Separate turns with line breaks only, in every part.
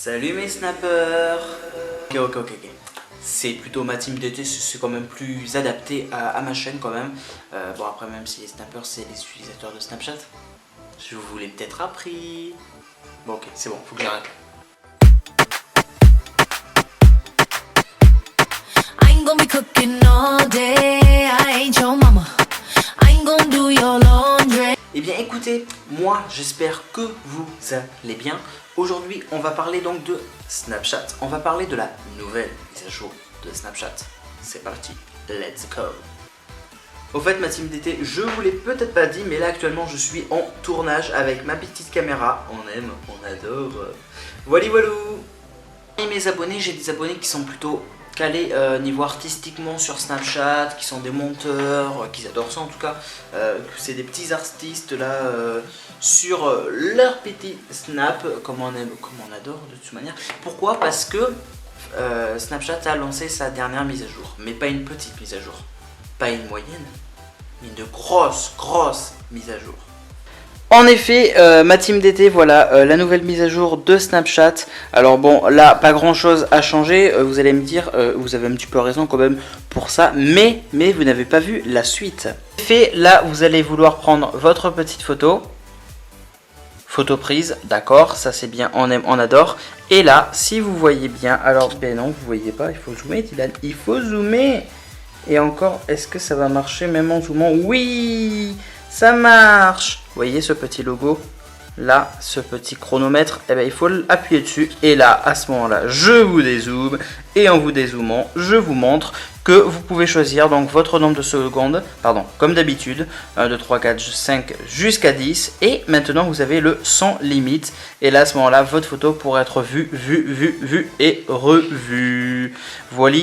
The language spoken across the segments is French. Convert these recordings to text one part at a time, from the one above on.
Salut mes snappers. Ok. C'est plutôt ma team d'été, c'est quand même plus adapté à ma chaîne quand même. Bon après même si les snappers c'est les utilisateurs de Snapchat, je vous l'ai peut-être appris. Bon ok, c'est bon, faut que j'arrête. Eh bien écoutez, moi j'espère que vous allez bien. Aujourd'hui on va parler donc de Snapchat. On va parler de la nouvelle mise à jour de Snapchat. C'est parti, let's go. Au fait ma team d'été, je vous l'ai peut-être pas dit, mais là actuellement je suis en tournage avec ma petite caméra. On aime, on adore. Voilà. Et mes abonnés, j'ai des abonnés qui sont plutôt calés niveau artistiquement sur Snapchat, qui sont des monteurs, qui adorent ça en tout cas, c'est des petits artistes là sur leur petit snap, comme on aime, comme on adore de toute manière. Pourquoi? Parce que Snapchat a lancé sa dernière mise à jour, mais pas une petite mise à jour, pas une moyenne, mais une grosse mise à jour. En effet, ma team d'été, voilà, la nouvelle mise à jour de Snapchat. Alors bon, là, pas grand chose a changé, vous allez me dire, vous avez un petit peu raison quand même pour ça, mais vous n'avez pas vu la suite. En effet, là, vous allez vouloir prendre votre petite photo prise, d'accord, ça c'est bien, on aime, on adore. Et là, si vous voyez bien, alors, ben non, vous voyez pas, il faut zoomer, Dylan, il faut zoomer. Et encore, est-ce que ça va marcher même en zoomant? Oui, ça marche. Vous voyez ce petit logo là, ce petit chronomètre, eh bien, il faut appuyer dessus. Et là, à ce moment-là, je vous dézoome. Et en vous dézoomant, je vous montre que vous pouvez choisir donc votre nombre de secondes, pardon, comme d'habitude, 1, 2, 3, 4, 5 jusqu'à 10. Et maintenant, vous avez le sans limite. Et là, à ce moment-là, votre photo pourra être vue et revue. Voilà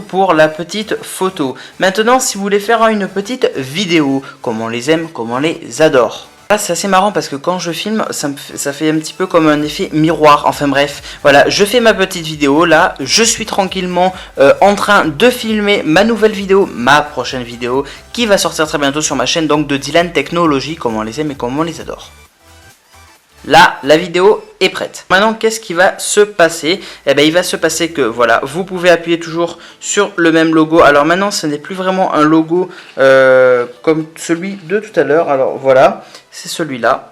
pour la petite photo. Maintenant, si vous voulez faire une petite vidéo, comme on les aime, comme on les adore. C'est assez marrant parce que quand je filme, ça fait un petit peu comme un effet miroir. Enfin bref, voilà, je fais ma petite vidéo là. Je suis tranquillement en train de filmer ma nouvelle vidéo, ma prochaine vidéo, qui va sortir très bientôt sur ma chaîne donc de Dylan Technologie, comme on les aime et comme on les adore. Là, la vidéo est prête. Maintenant, qu'est-ce qui va se passer? Eh bien, il va se passer que, voilà, vous pouvez appuyer toujours sur le même logo. Alors maintenant, ce n'est plus vraiment un logo comme celui de tout à l'heure. Alors voilà, c'est celui-là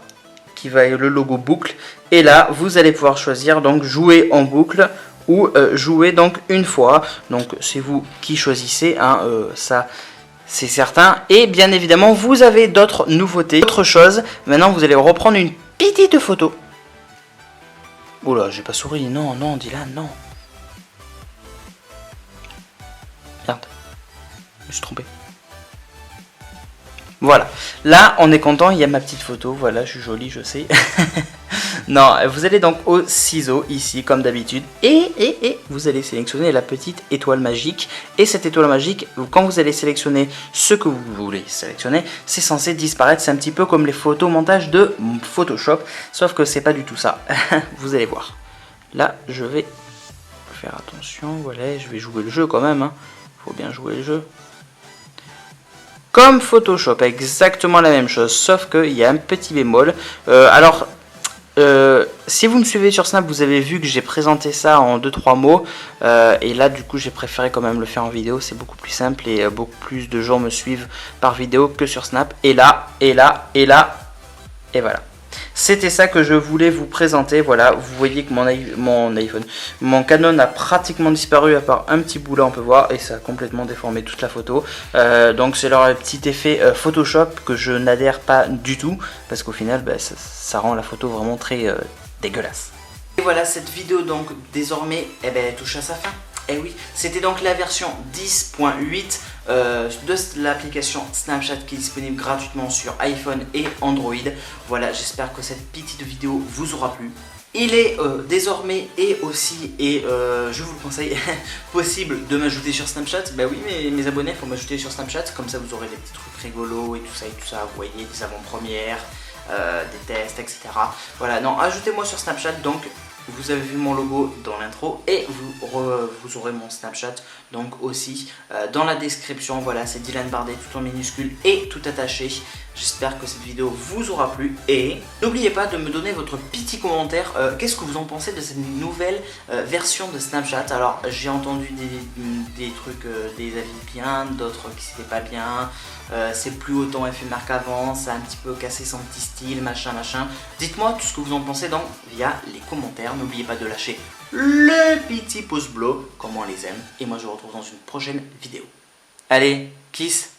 qui va être le logo boucle. Et là, vous allez pouvoir choisir donc jouer en boucle ou jouer donc une fois. Donc c'est vous qui choisissez, hein, ça c'est certain. Et bien évidemment, vous avez d'autres nouveautés, autre chose. Maintenant, vous allez reprendre une petite photo. Oula, j'ai pas souri. Non, Dylan, non. Merde. Je me suis trompé. Voilà. Là, on est content. Il y a ma petite photo. Voilà, je suis jolie, je sais. Non, vous allez donc au ciseau, ici, comme d'habitude. Et vous allez sélectionner la petite étoile magique. Et cette étoile magique, quand vous allez sélectionner ce que vous voulez sélectionner, c'est censé disparaître. C'est un petit peu comme les photomontages de Photoshop. Sauf que c'est pas du tout ça. Vous allez voir. Là, je vais faire attention. Voilà, je vais jouer le jeu quand même. Hein. Faut bien jouer le jeu. Comme Photoshop, exactement la même chose. Sauf qu'il y a un petit bémol. Si vous me suivez sur Snap, vous avez vu que j'ai présenté ça en 2-3 mots. Et là, du coup, j'ai préféré quand même le faire en vidéo. C'est beaucoup plus simple et beaucoup plus de gens me suivent par vidéo que sur Snap. Et là, et voilà. C'était ça que je voulais vous présenter. Voilà, vous voyez que mon Canon a pratiquement disparu à part un petit bout là, on peut voir, et ça a complètement déformé toute la photo. Donc c'est leur petit effet Photoshop que je n'adhère pas du tout, parce qu'au final, bah, ça rend la photo vraiment très dégueulasse. Et voilà, cette vidéo donc désormais, touche à sa fin. Et oui, c'était donc la version 10.8 de l'application Snapchat qui est disponible gratuitement sur iPhone et Android. Voilà, j'espère que cette petite vidéo vous aura plu. Il est désormais je vous le conseille, possible de m'ajouter sur Snapchat. Bah oui, mes abonnés, faut m'ajouter sur Snapchat, comme ça vous aurez des petits trucs rigolos et tout ça, vous voyez, des avant-premières, des tests, etc. Voilà, non, ajoutez-moi sur Snapchat donc. Vous avez vu mon logo dans l'intro et vous aurez mon Snapchat donc aussi dans la description. Voilà, c'est Dylan Bardet tout en minuscule et tout attaché. J'espère que cette vidéo vous aura plu et n'oubliez pas de me donner votre petit commentaire. Qu'est-ce que vous en pensez de cette nouvelle version de Snapchat? Alors j'ai entendu des trucs, des avis bien, d'autres qui c'était pas bien. C'est plus autant éphémère qu'avant, ça a un petit peu cassé son petit style, machin. Dites-moi tout ce que vous en pensez via les commentaires. N'oubliez pas de lâcher le petit pouce bleu, comme on les aime. Et moi je vous retrouve dans une prochaine vidéo. Allez, kiss!